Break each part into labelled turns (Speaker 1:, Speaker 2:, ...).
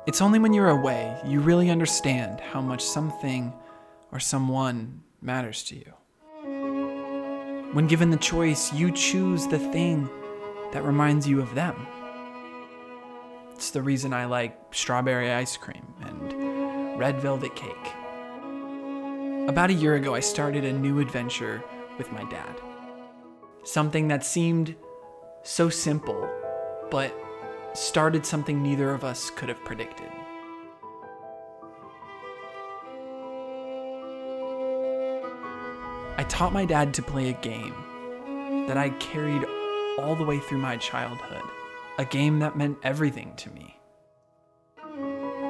Speaker 1: It's only when you're away you really understand how much something or someone matters to you. When given the choice, you choose the thing that reminds you of them. It's the reason I like strawberry ice cream and red velvet cake. About a year ago, I started a new adventure with my dad. Something that seemed so simple, but started something neither of us could have predicted. I taught my dad to play a game that I carried all the way through my childhood. A game that meant everything to me.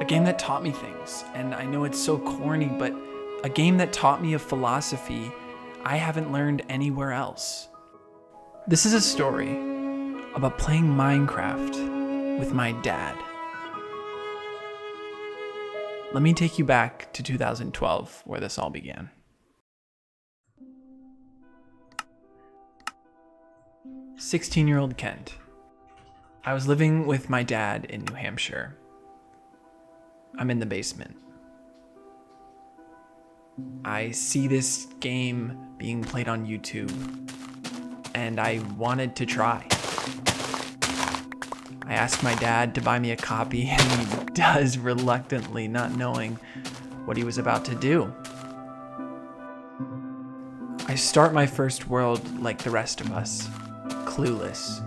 Speaker 1: A game that taught me things, and I know it's so corny, but a game that taught me a philosophy I haven't learned anywhere else. This is a story about playing Minecraft with my dad. Let me take you back to 2012, where this all began. "16-year-old Kent. I was living with my dad in New Hampshire. I'm in the basement. I see this game being played on YouTube, and I wanted to try. I asked my dad to buy me a copy, and he does reluctantly, not knowing what he was about to do. I start my first world like the rest of us, clueless,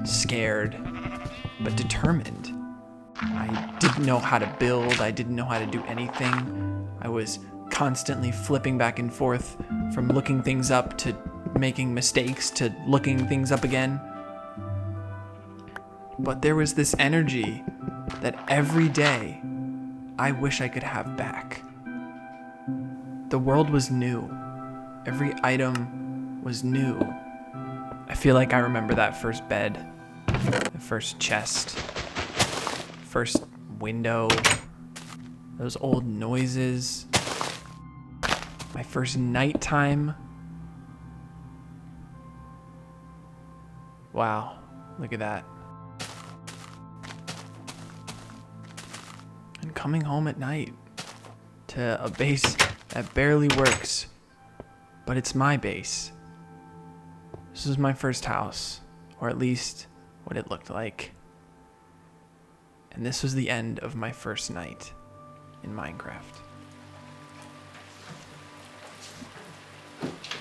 Speaker 1: scared, but determined. I didn't know how to build, I didn't know how to do anything. I was constantly flipping back and forth from looking things up to making mistakes to looking things up again. But there was this energy that every day I wish I could have back. The world was new. Every item was new. I feel like I remember that first bed, the first chest, first window, those old noises, my first nighttime. Wow, look at that. And coming home at night to a base that barely works, but it's my base. This was my first house, or at least what it looked like. And this was the end of my first night in Minecraft.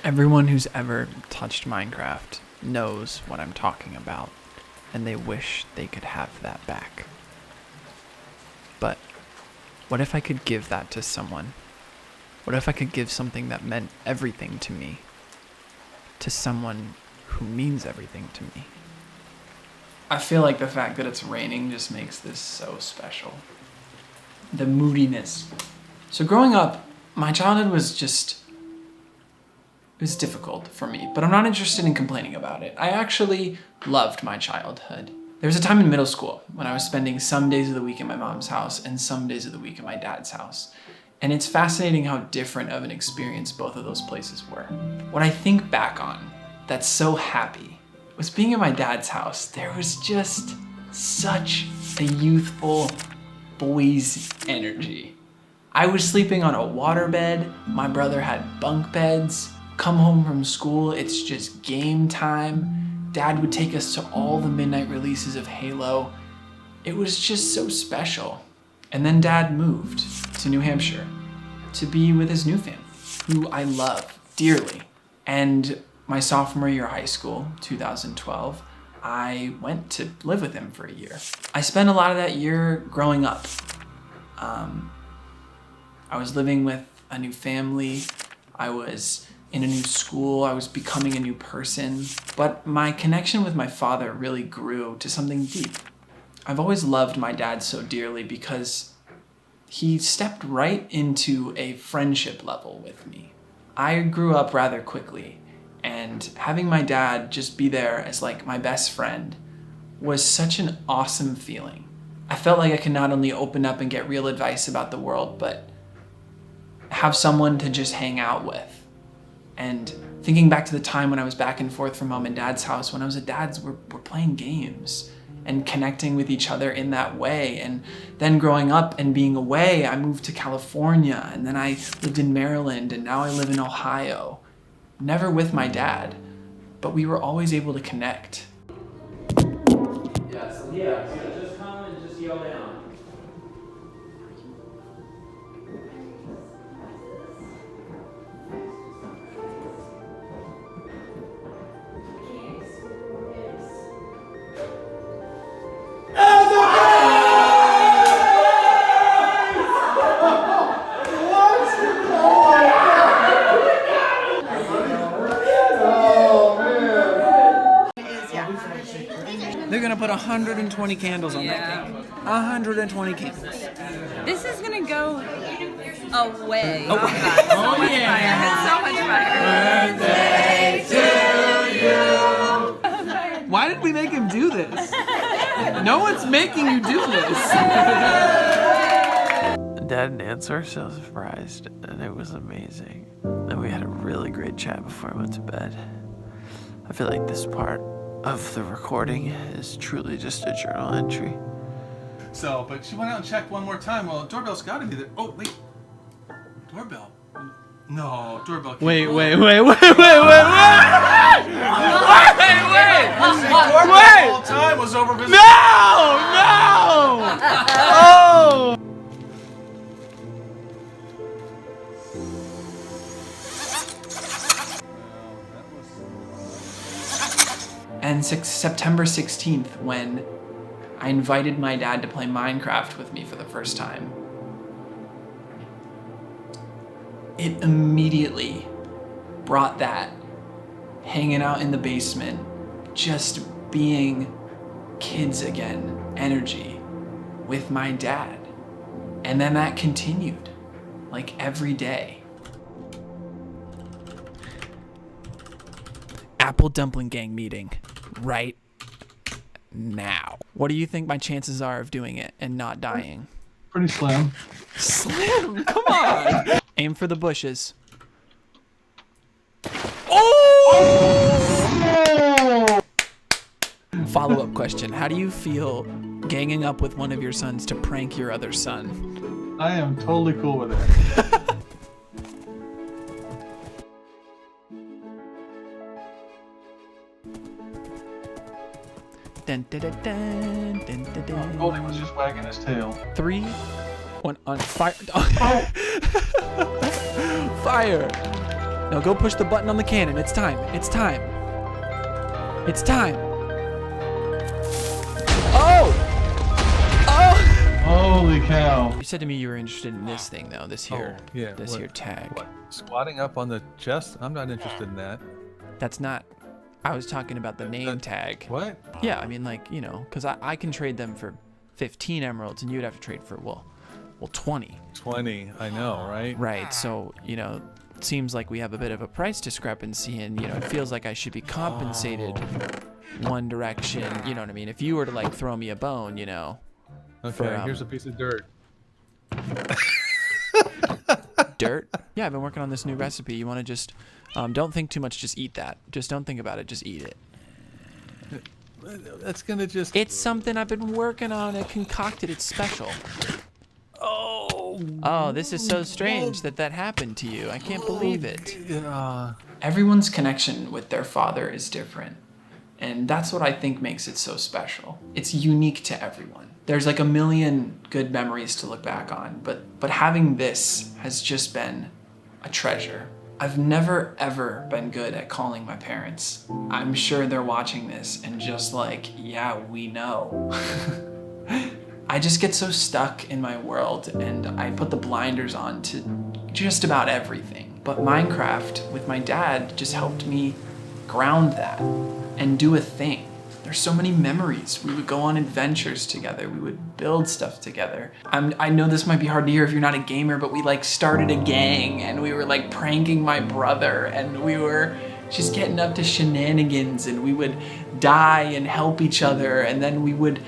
Speaker 1: Everyone who's ever touched Minecraft knows what I'm talking about, and they wish they could have that back. But what if I could give that to someone? What if I could give something that meant everything to me to someone who means everything to me? I feel like the fact that it's raining just makes this so special. The moodiness. So growing up, my childhood was it was difficult for me, but I'm not interested in complaining about it. I actually loved my childhood. There was a time in middle school when I was spending some days of the week at my mom's house and some days of the week at my dad's house. And it's fascinating how different of an experience both of those places were. What I think back on that's so happy was being at my dad's house. There was just such a youthful boy's energy. I was sleeping on a waterbed. My brother had bunk beds. Come home from school, it's just game time. Dad would take us to all the midnight releases of Halo. It was just so special. And then Dad moved to New Hampshire to be with his new family, who I love dearly. And my sophomore year of high school, 2012, I went to live with him for a year. I spent a lot of that year growing up. I was living with a new family. I was in a new school. I was becoming a new person. But my connection with my father really grew to something deep. I've always loved my dad so dearly because he stepped right into a friendship level with me. I grew up rather quickly, and having my dad just be there as like my best friend was such an awesome feeling. I felt like I could not only open up and get real advice about the world, but have someone to just hang out with. And thinking back to the time when I was back and forth from mom and dad's house, when I was at dad's, we're playing games. and connecting with each other in that way. And then growing up and being away, I moved to California, and then I lived in Maryland, and now I live in Ohio. Never with my dad, but we were always able to connect. Yeah, so just come and just yell down. They're gonna put 120 candles on that cake. 120 candles.
Speaker 2: This is gonna go away.
Speaker 1: Oh, yeah.
Speaker 2: So much fire.
Speaker 1: Why did we make him do this? No one's making you do this. Dad and Nancy were so surprised, and it was amazing. And we had a really great chat before I went to bed. I feel like this part of the recording is truly just a journal entry.
Speaker 3: So, but she went out and checked one more time. Well, doorbell's got to be there. Oh, wait. Doorbell. No, doorbell.
Speaker 1: Wait.
Speaker 3: Doorbell the whole time was over visiting.
Speaker 1: No! Oh! And September 16th, when I invited my dad to play Minecraft with me for the first time, it immediately brought that hanging out in the basement, just being kids again energy with my dad. And then that continued, like every day. Apple Dumpling Gang meeting right now. What do you think my chances are of doing it and not dying?
Speaker 3: Pretty slim.
Speaker 1: Slim? Come on. Aim for the bushes. Oh! Follow-up question. How do you feel ganging up with one of your sons to prank your other son?
Speaker 3: I am totally cool with it.
Speaker 1: Dun, dun, dun, dun, dun, dun, dun.
Speaker 3: Goldie was just wagging his tail.
Speaker 1: 3, 1, on fire. Fire! Now go push the button on the cannon. It's time. It's time. It's time. Oh! Oh!
Speaker 3: Holy cow.
Speaker 1: You said to me you were interested in this thing, though. This here.
Speaker 3: Oh, yeah.
Speaker 1: This here tag.
Speaker 3: What? Squatting up on the chest? I'm not interested in that.
Speaker 1: That's not. I was talking about the name tag.
Speaker 3: What?
Speaker 1: Yeah, I mean, like, you know, because I can trade them for 15 emeralds, and you'd have to trade for, well, 20.
Speaker 3: 20, I know, right?
Speaker 1: Right, so, you know, it seems like we have a bit of a price discrepancy, and, you know, it feels like I should be compensated one direction, you know what I mean? If you were to, like, throw me a bone, you know.
Speaker 3: Okay, here's a piece of dirt.
Speaker 1: Dirt? Yeah, I've been working on this new recipe. You want to just, don't think too much, just eat that. Just don't think about it, just eat it.
Speaker 3: That's gonna just...
Speaker 1: It's something I've been working on. I concocted. It's special. Oh, this is so strange that happened to you. I can't believe it. Everyone's connection with their father is different. And that's what I think makes it so special. It's unique to everyone. There's like a million good memories to look back on, but having this has just been a treasure. I've never ever been good at calling my parents. I'm sure they're watching this and just like, yeah, we know. I just get so stuck in my world and I put the blinders on to just about everything. But Minecraft with my dad just helped me ground that and do a thing. There's so many memories. We would go on adventures together. We would build stuff together. I know this might be hard to hear if you're not a gamer, but we like started a gang and we were like pranking my brother and we were just getting up to shenanigans and we would die and help each other and then we would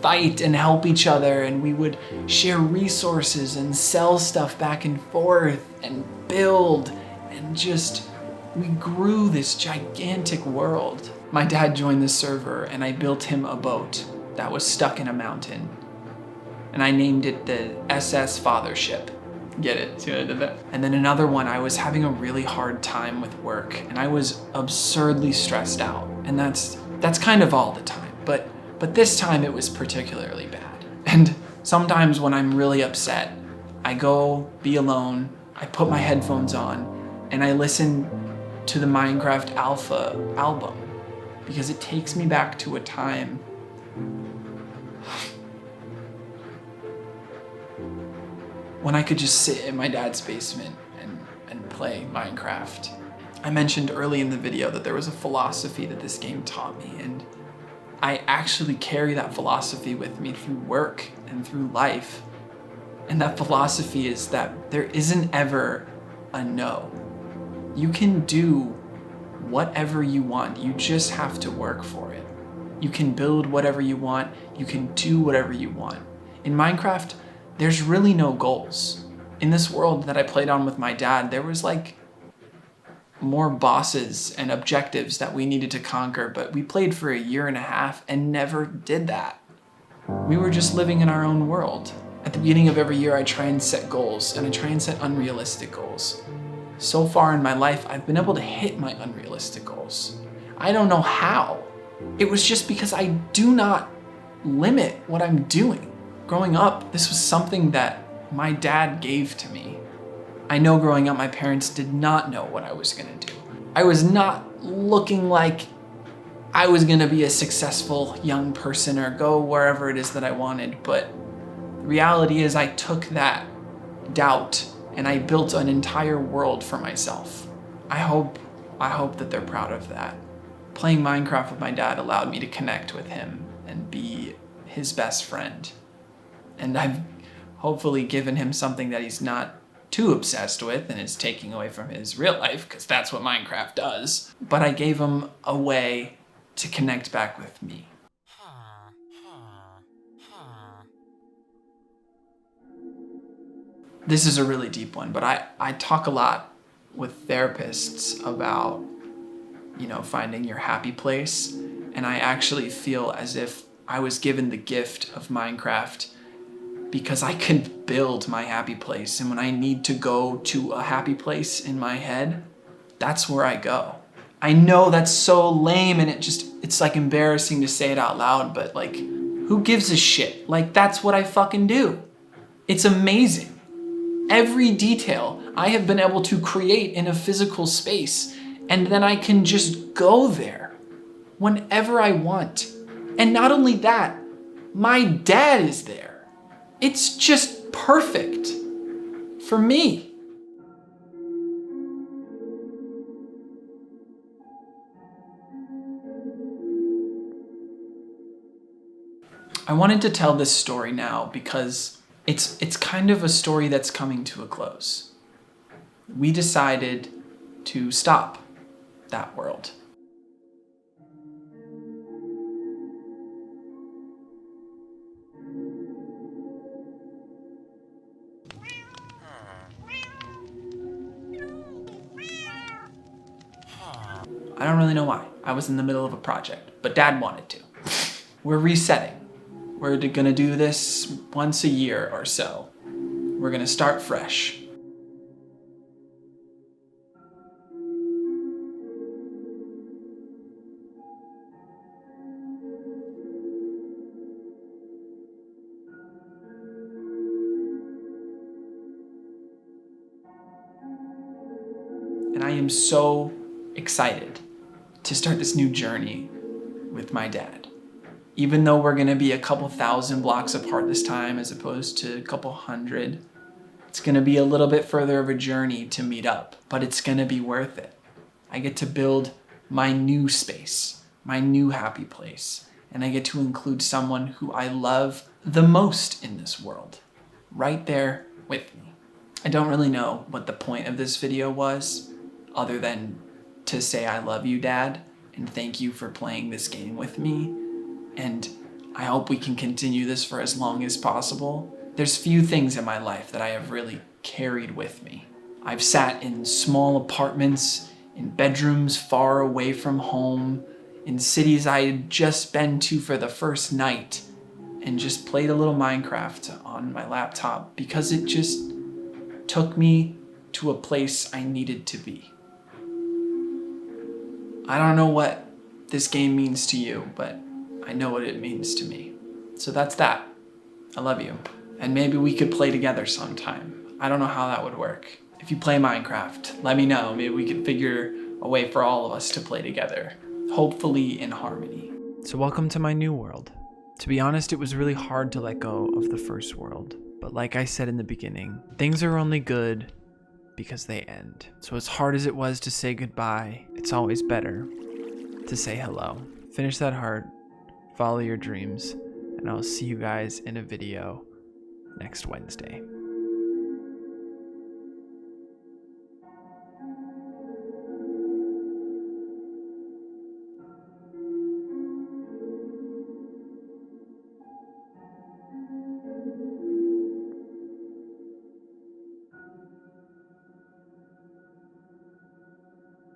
Speaker 1: fight and help each other and we would share resources and sell stuff back and forth and build and just, we grew this gigantic world. My dad joined the server and I built him a boat that was stuck in a mountain. And I named it the SS Fathership. Get it? See what I did there? And then another one, I was having a really hard time with work and I was absurdly stressed out. And that's kind of all the time, but this time it was particularly bad. And sometimes when I'm really upset, I go be alone, I put my headphones on, and I listen to the Minecraft Alpha album because it takes me back to a time when I could just sit in my dad's basement and play Minecraft. I mentioned early in the video that there was a philosophy that this game taught me, and I actually carry that philosophy with me through work and through life. And that philosophy is that there isn't ever a no. You can do whatever you want, you just have to work for it. You can build whatever you want, you can do whatever you want. In Minecraft, there's really no goals. In this world that I played on with my dad, there was like more bosses and objectives that we needed to conquer, but we played for a year and a half and never did that. We were just living in our own world. At the beginning of every year, I try and set goals, and I try and set unrealistic goals. So far in my life, I've been able to hit my unrealistic goals. I don't know how. It was just because I do not limit what I'm doing. Growing up, this was something that my dad gave to me. I know growing up, my parents did not know what I was gonna do. I was not looking like I was gonna be a successful young person or go wherever it is that I wanted, but the reality is I took that doubt and I built an entire world for myself. I hope that they're proud of that. Playing Minecraft with my dad allowed me to connect with him and be his best friend. And I've hopefully given him something that he's not too obsessed with and is taking away from his real life, because that's what Minecraft does. But I gave him a way to connect back with me. This is a really deep one, but I talk a lot with therapists about, finding your happy place. And I actually feel as if I was given the gift of Minecraft because I can build my happy place. And when I need to go to a happy place in my head, that's where I go. I know that's so lame and it's like embarrassing to say it out loud, but like, who gives a shit? Like, that's what I fucking do. It's amazing. Every detail I have been able to create in a physical space, and then I can just go there whenever I want. And not only that, my dad is there. It's just perfect for me. I wanted to tell this story now because it's kind of a story that's coming to a close. We decided to stop that world. I don't really know why. I was in the middle of a project, but Dad wanted to. We're resetting. We're gonna do this once a year or so. We're gonna start fresh. And I am so excited to start this new journey with my dad. Even though we're gonna be a couple thousand blocks apart this time as opposed to a couple hundred, it's gonna be a little bit further of a journey to meet up, but it's gonna be worth it. I get to build my new space, my new happy place, and I get to include someone who I love the most in this world, right there with me. I don't really know what the point of this video was, other than to say I love you, Dad, and thank you for playing this game with me. And I hope we can continue this for as long as possible. There's few things in my life that I have really carried with me. I've sat in small apartments, in bedrooms far away from home, in cities I had just been to for the first night, and just played a little Minecraft on my laptop because it just took me to a place I needed to be. I don't know what this game means to you, but I know what it means to me. So that's that. I love you. And maybe we could play together sometime. I don't know how that would work. If you play Minecraft, let me know. Maybe we could figure a way for all of us to play together, hopefully in harmony. So welcome to my new world. To be honest, it was really hard to let go of the first world. But like I said in the beginning, things are only good because they end. So as hard as it was to say goodbye, it's always better to say hello. Finish that heart, follow your dreams, and I'll see you guys in a video next Wednesday.